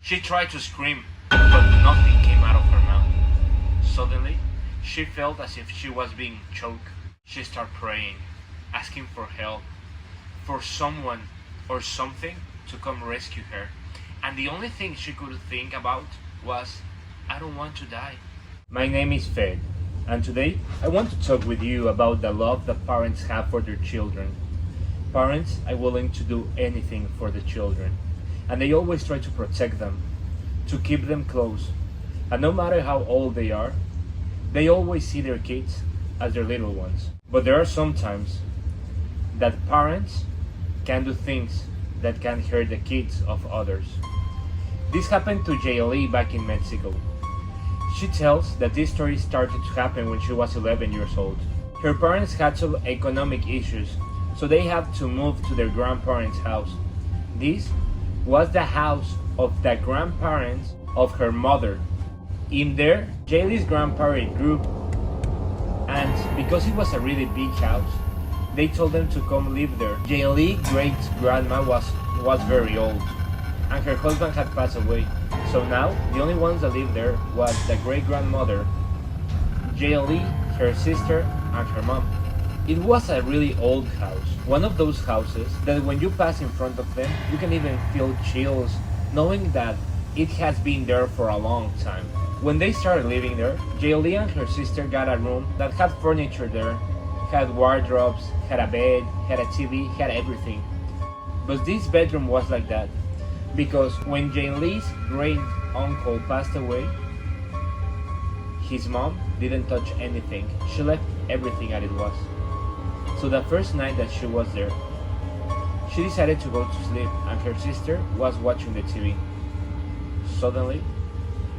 She tried to scream, but nothing came out of her mouth. Suddenly, she felt as if she was being choked. She started praying, asking for help, for someone or something to come rescue her. And the only thing she could think about was, I don't want to die. My name is Fed, and today I want to talk with you about the love that parents have for their children. Parents are willing to do anything for the children, and they always try to protect them, to keep them close. And no matter how old they are, they always see their kids as their little ones. But there are some times that parents can do things that can hurt the kids of others. This happened to Jaylee back in Mexico. She tells that this story started to happen when she was 11 years old. Her parents had some economic issues, so they had to move to their grandparents' house. This was the house of the grandparents of her mother. In there, Jaylee's grandparent grew, and because it was a really big house, they told them to come live there. Jaylee's great-grandma was very old, and her husband had passed away. So now, the only ones that lived there was the great-grandmother, Jaylee, her sister, and her mom. It was a really old house, one of those houses that when you pass in front of them, you can even feel chills, knowing that it has been there for a long time. When they started living there, Jaylee and her sister got a room that had furniture there, had wardrobes, had a bed, had a TV, had everything. But this bedroom was like that, because when Jaylee's great uncle passed away, his mom didn't touch anything. She left everything as it was. So the first night that she was there, she decided to go to sleep, and her sister was watching the TV. Suddenly,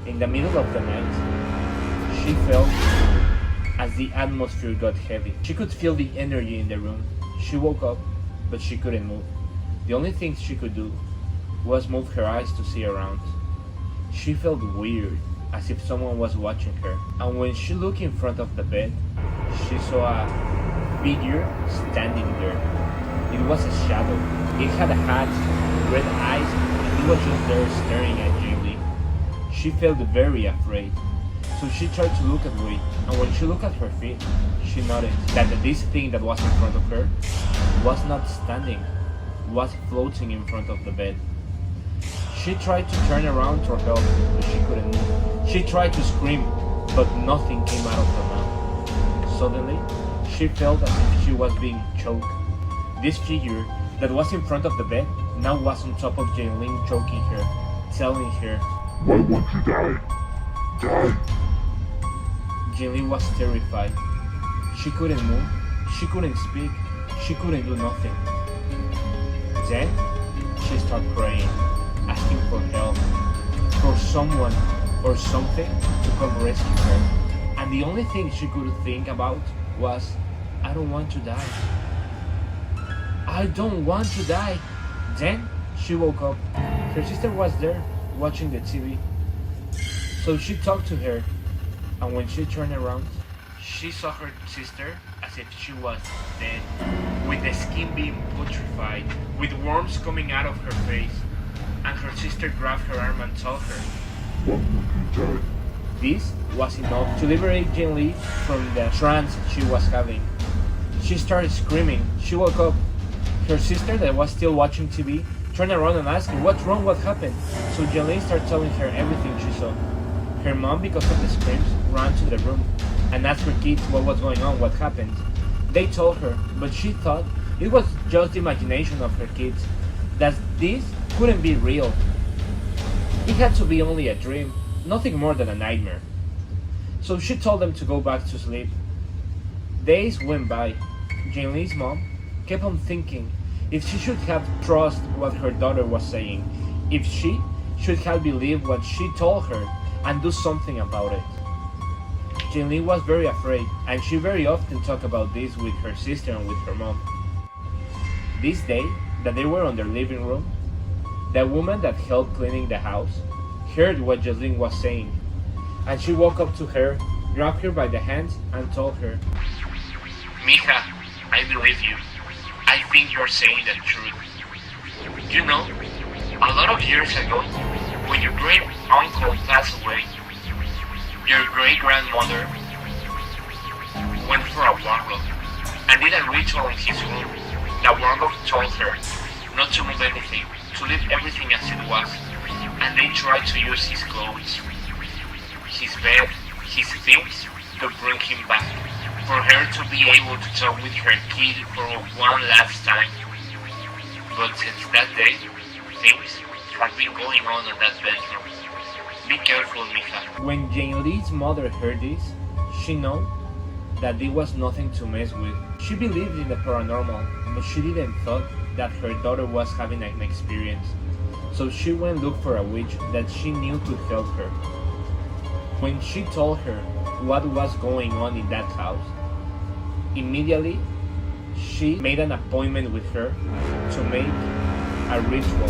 in the middle of the night, she felt as the atmosphere got heavy. She could feel the energy in the room. She woke up, but she couldn't move. The only thing she could do was move her eyes to see around. She felt weird, as if someone was watching her. And when she looked in front of the bed, she saw a figure standing there. It was a shadow. It had a hat, red eyes, and it was just there staring at Jaylee. She felt very afraid, so she tried to look away, and when she looked at her feet, she noticed that this thing that was in front of her was not standing, was floating in front of the bed. She tried to turn around for help, but she couldn't move. She tried to scream, but nothing came out of her mouth. Suddenly, she felt as if she was being choked. This figure that was in front of the bed now was on top of Jaylee, choking her, telling her, "Why won't you die? Die!" Jaylee was terrified. She couldn't move, she couldn't speak, she couldn't do nothing. Then, she started praying, asking for help, for someone or something to come rescue her. And the only thing she could think about was, I don't want to die. I don't want to die. Then, she woke up. Her sister was there, watching the TV. So she talked to her, and when she turned around, she saw her sister as if she was dead, with the skin being putrefied, with worms coming out of her face, and her sister grabbed her arm and told her, "Why won't you die?" This was enough to liberate Jaylee from the trance she was having. She started screaming. She woke up. Her sister, that was still watching TV, turned around and asked her, "What's wrong? What happened?" So Jaylee started telling her everything she saw. Her mom, because of the screams, ran to the room and asked her kids what was going on, what happened. They told her, but she thought it was just the imagination of her kids, that this couldn't be real. It had to be only a dream, nothing more than a nightmare. So she told them to go back to sleep. Days went by. Jaylee's mom kept on thinking if she should have trusted what her daughter was saying, if she should have believed what she told her and do something about it. Jaylee was very afraid, and she very often talked about this with her sister and with her mom. This day that they were in their living room, the woman that helped cleaning the house heard what Jaylee was saying, and she walked up to her, grabbed her by the hand, and told her, "Mija, I believe you. I think you're saying the truth. You know, a lot of years ago, when your uncle passed away, your great-grandmother went for a warlock and did a ritual in his room. The warlock told her not to move anything, to leave everything as it was, and they tried to use his clothes, his bed, his things to bring him back, for her to be able to talk with her kid for one last time. But since that day, things have been going on in that bedroom. Be careful, Mija. When Jane Lee's mother heard this, she knew that there was nothing to mess with. She believed in the paranormal, but she didn't thought that her daughter was having an experience. So she went look for a witch that she knew could help her. When she told her what was going on in that house, immediately she made an appointment with her to make a ritual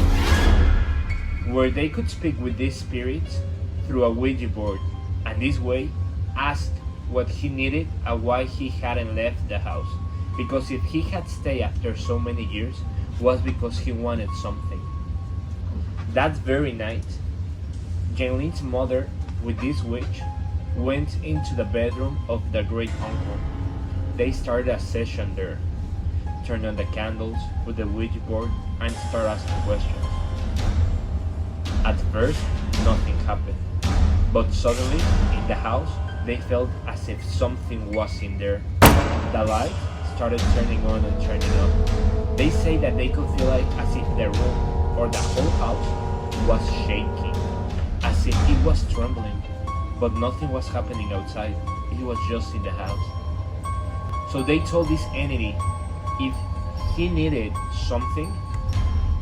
where they could speak with these spirits through a Ouija board, and this way ask what he needed and why he hadn't left the house. Because if he had stayed after so many years, was because he wanted something. That very night, Jane's mother, with this witch, went into the bedroom of the great uncle. They started a session there, turned on the candles with the Ouija board, and started asking questions. At first, nothing happened, but suddenly, in the house, they felt as if something was in there. The light started turning on and turning up. They say that they could feel like as if the room or the whole house was shaking, as if it was trembling, but nothing was happening outside. It was just in the house. So they told this entity if he needed something,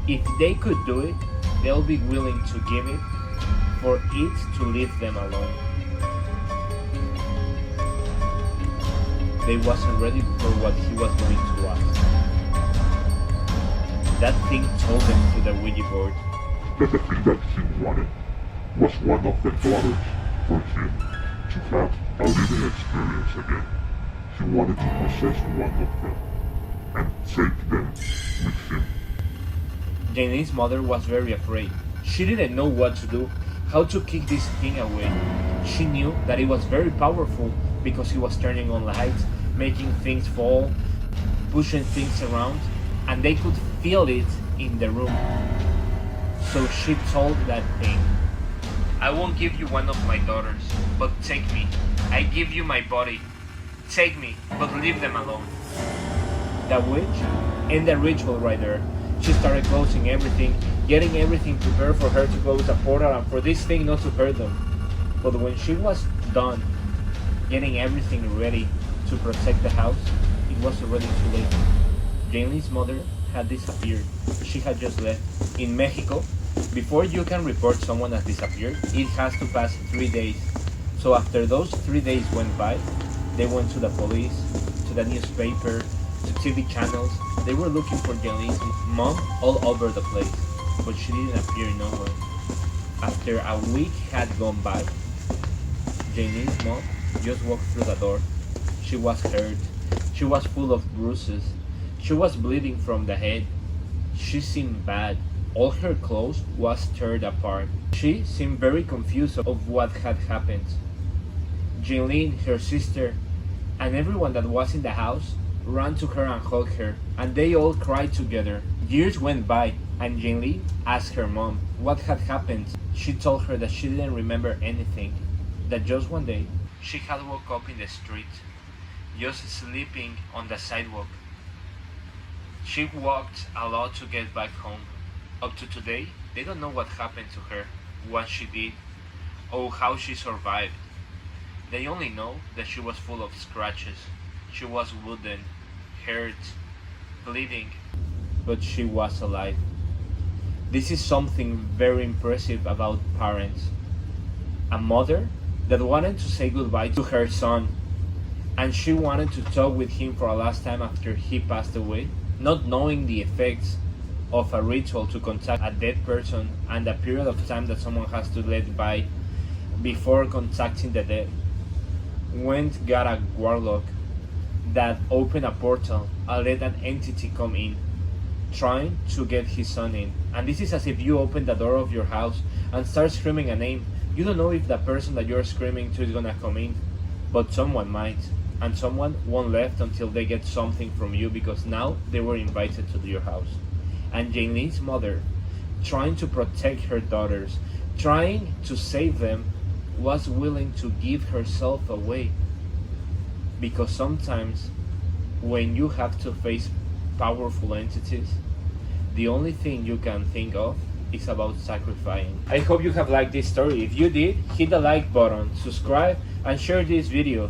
if they could do it, they'll be willing to give it for it to leave them alone. They wasn't ready for what he was going to ask. That thing told them through the Ouija board that the thing that he wanted was one of the daughters for him to have a living experience again. He wanted to possess one of them and take them with him. Jane's mother was very afraid. She didn't know what to do, how to kick this thing away. She knew that it was very powerful because he was turning on lights, making things fall, pushing things around, and they could feel it in the room. So she told that thing, I won't give you one of my daughters, but take me. I give you my body. Take me, but leave them alone. The witch ended the ritual right there. She started closing everything, getting everything prepared for her to close the portal and for this thing not to hurt them. But when she was done getting everything ready to protect the house, it was already too late. Jane's mother had disappeared. She had just left. In Mexico, before you can report someone has disappeared, it has to pass 3 days. So after those 3 days went by, they went to the police, to the newspaper, to TV channels. They were looking for Jane's mom all over the place, but she didn't appear nowhere. After a week had gone by, Jane's mom just walked through the door. She was hurt. She was full of bruises. She was bleeding from the head. She seemed bad. All her clothes was torn apart. She seemed very confused of what had happened. Jeanine, her sister, and everyone that was in the house ran to her and hugged her, and they all cried together. Years went by, and Jeanine asked her mom what had happened. She told her that she didn't remember anything, that just one day she had woke up in the street, just sleeping on the sidewalk. She walked a lot to get back home. Up to today, they don't know what happened to her, what she did, or how she survived. They only know that she was full of scratches. She was wooden, hurt, bleeding, but she was alive. This is something very impressive about parents. A mother that wanted to say goodbye to her son, and she wanted to talk with him for a last time after he passed away, not knowing the effects of a ritual to contact a dead person and the period of time that someone has to let by before contacting the dead. Went got a warlock that opened a portal and let an entity come in, trying to get his son in. And this is as if you open the door of your house and start screaming a name. You don't know if the person that you're screaming to is gonna come in, but someone might, and someone won't left until they get something from you because now they were invited to your house. And Jane's mother, trying to protect her daughters, trying to save them, was willing to give herself away. Because sometimes when you have to face powerful entities, the only thing you can think of is about sacrificing. I hope you have liked this story. If you did, hit the like button, subscribe, and share this video.